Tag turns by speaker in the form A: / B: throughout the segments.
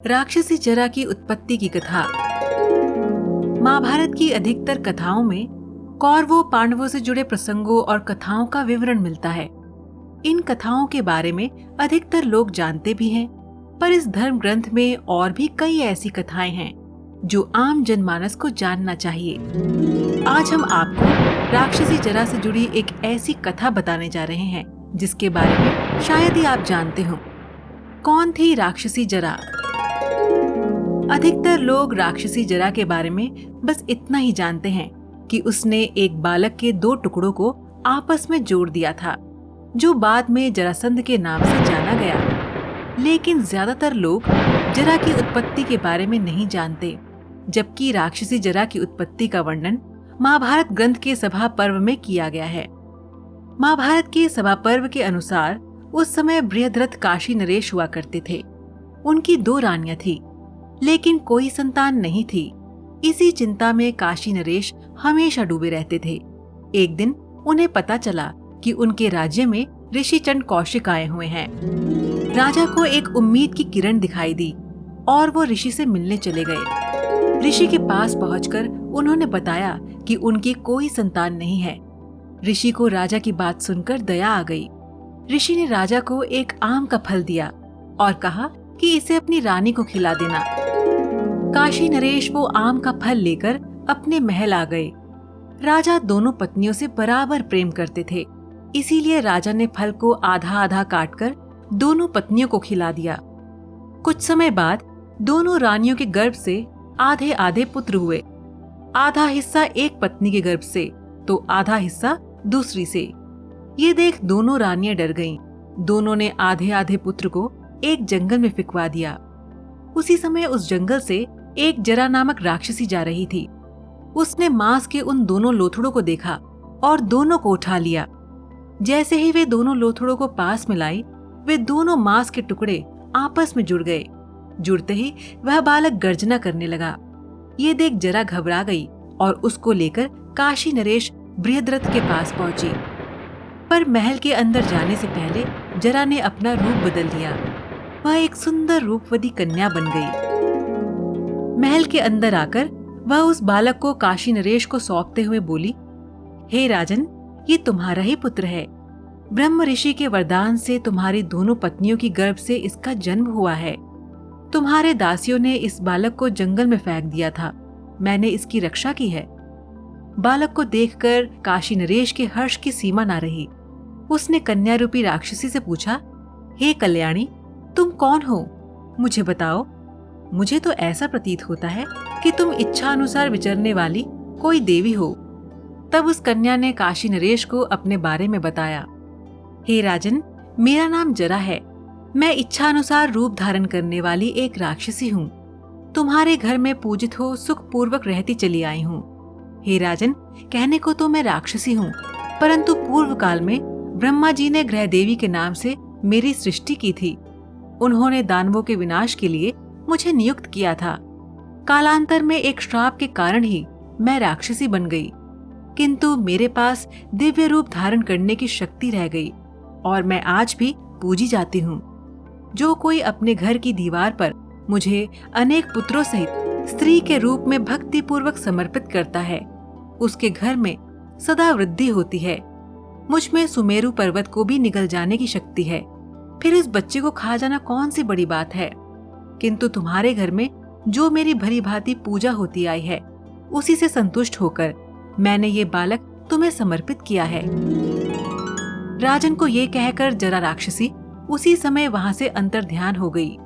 A: राक्षसी जरा की उत्पत्ति की कथा। महाभारत की अधिकतर कथाओं में कौरवों पांडवों से जुड़े प्रसंगों और कथाओं का विवरण मिलता है। इन कथाओं के बारे में अधिकतर लोग जानते भी हैं, पर इस धर्म ग्रंथ में और भी कई ऐसी कथाएं हैं जो आम जनमानस को जानना चाहिए। आज हम आपको राक्षसी जरा से जुड़ी एक ऐसी कथा बताने जा रहे हैं जिसके बारे में शायद ही आप जानते हो। कौन थी राक्षसी जरा? अधिकतर लोग राक्षसी जरा के बारे में बस इतना ही जानते हैं कि उसने एक बालक के दो टुकड़ों को आपस में जोड़ दिया था, जो बाद में जरासंध के नाम से जाना गया। लेकिन ज्यादातर लोग जरा की उत्पत्ति के बारे में नहीं जानते, जबकि राक्षसी जरा की उत्पत्ति का वर्णन महाभारत ग्रंथ के सभा पर्व में किया गया है। महाभारत के सभा पर्व के अनुसार उस समय बृहद्रथ काशी नरेश हुआ करते थे। उनकी दो रानियां थी, लेकिन कोई संतान नहीं थी। इसी चिंता में काशी नरेश हमेशा डूबे रहते थे। एक दिन उन्हें पता चला कि उनके राज्य में ऋषि चंड कौशिक आए हुए हैं। राजा को एक उम्मीद की किरण दिखाई दी और वो ऋषि से मिलने चले गए। ऋषि के पास पहुंचकर उन्होंने बताया कि उनकी कोई संतान नहीं है। ऋषि को राजा की बात सुनकर दया आ गई। ऋषि ने राजा को एक आम का फल दिया और कहा कि इसे अपनी रानी को खिला देना। काशी नरेश वो आम का फल लेकर अपने महल आ गए। राजा दोनों पत्नियों से बराबर प्रेम करते थे, इसीलिए राजा ने फल को आधा आधा काटकर दोनों पत्नियों को खिला दिया। कुछ समय बाद दोनों रानियों के गर्भ से आधे आधे पुत्र हुए। आधा हिस्सा एक पत्नी के गर्भ से तो आधा हिस्सा दूसरी से। ये देख दोनों रानियां डर गईं। दोनों ने आधे आधे पुत्र को एक जंगल में फिकवा दिया। उसी समय उस जंगल से एक जरा नामक राक्षसी जा रही थी। उसने मांस के उन दोनों लोथड़ों को देखा और दोनों को उठा लिया। जैसे ही वे दोनों लोथड़ों को पास में लाई, वे दोनों मांस के टुकड़े आपस में जुड़ गए। जुड़ते ही वह बालक गर्जना करने लगा। ये देख जरा घबरा गई और उसको लेकर काशी नरेश बृहद्रथ के पास पहुंची। पर महल के अंदर जाने से पहले जरा ने अपना रूप बदल दिया। वह एक सुंदर रूपवती कन्या बन गई। महल के अंदर आकर वह उस बालक को काशी नरेश को सौंपते हुए बोली, हे राजन, ये तुम्हारा ही पुत्र है। ब्रह्म ऋषि के वरदान से तुम्हारी दोनों पत्नियों की गर्भ से इसका जन्म हुआ है। तुम्हारे दासियों ने इस बालक को जंगल में फेंक दिया था। मैंने इसकी रक्षा की है। बालक को देखकर काशी नरेश के हर्ष की सीमा न रही। उसने कन्या रूपी राक्षसी से पूछा, हे कल्याणी, तुम कौन हो? मुझे बताओ। मुझे तो ऐसा प्रतीत होता है कि तुम इच्छा अनुसार विचरने वाली कोई देवी हो। तब उस कन्या ने काशी नरेश को अपने बारे में बताया। हे राजन, मेरा नाम जरा है। मैं इच्छा अनुसार रूप धारण करने वाली एक राक्षसी हूँ। तुम्हारे घर में पूजित हो सुख पूर्वक रहती चली आई हूँ। हे राजन, कहने को तो मैं राक्षसी हूँ, परंतु पूर्व काल में ब्रह्मा जी ने ग्रह देवी के नाम से मेरी सृष्टि की थी। उन्होंने दानवों के विनाश के लिए मुझे नियुक्त किया था। कालांतर में एक श्राप के कारण ही मैं राक्षसी बन गई, किंतु मेरे पास दिव्य रूप धारण करने की शक्ति रह गई और मैं आज भी पूजी जाती हूँ। जो कोई अपने घर की दीवार पर मुझे अनेक पुत्रों सहित स्त्री के रूप में भक्ति पूर्वक समर्पित करता है, उसके घर में सदा वृद्धि होती है। मुझ में सुमेरु पर्वत को भी निगल जाने की शक्ति है। फिर इस बच्चे को खा जाना कौन सी बड़ी बात है। किंतु तुम्हारे घर में जो मेरी भली भांति पूजा होती आई है, उसी से संतुष्ट होकर मैंने ये बालक तुम्हें समर्पित किया है। राजन को ये कहकर जरा राक्षसी उसी समय वहां से अंतर्ध्यान हो गई।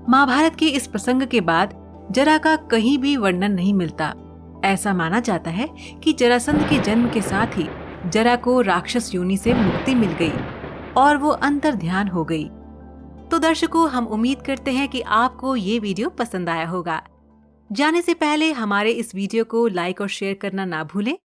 A: महाभारत के इस प्रसंग के बाद जरा का कहीं भी वर्णन नहीं मिलता। ऐसा माना जाता है कि जरासंध के जन्म के साथ ही जरा को राक्षस योनि से मुक्ति मिल गई और वो अंतर्ध्यान हो गई। तो दर्शकों, हम उम्मीद करते हैं कि आपको ये वीडियो पसंद आया होगा। जाने से पहले हमारे इस वीडियो को लाइक और शेयर करना ना भूलें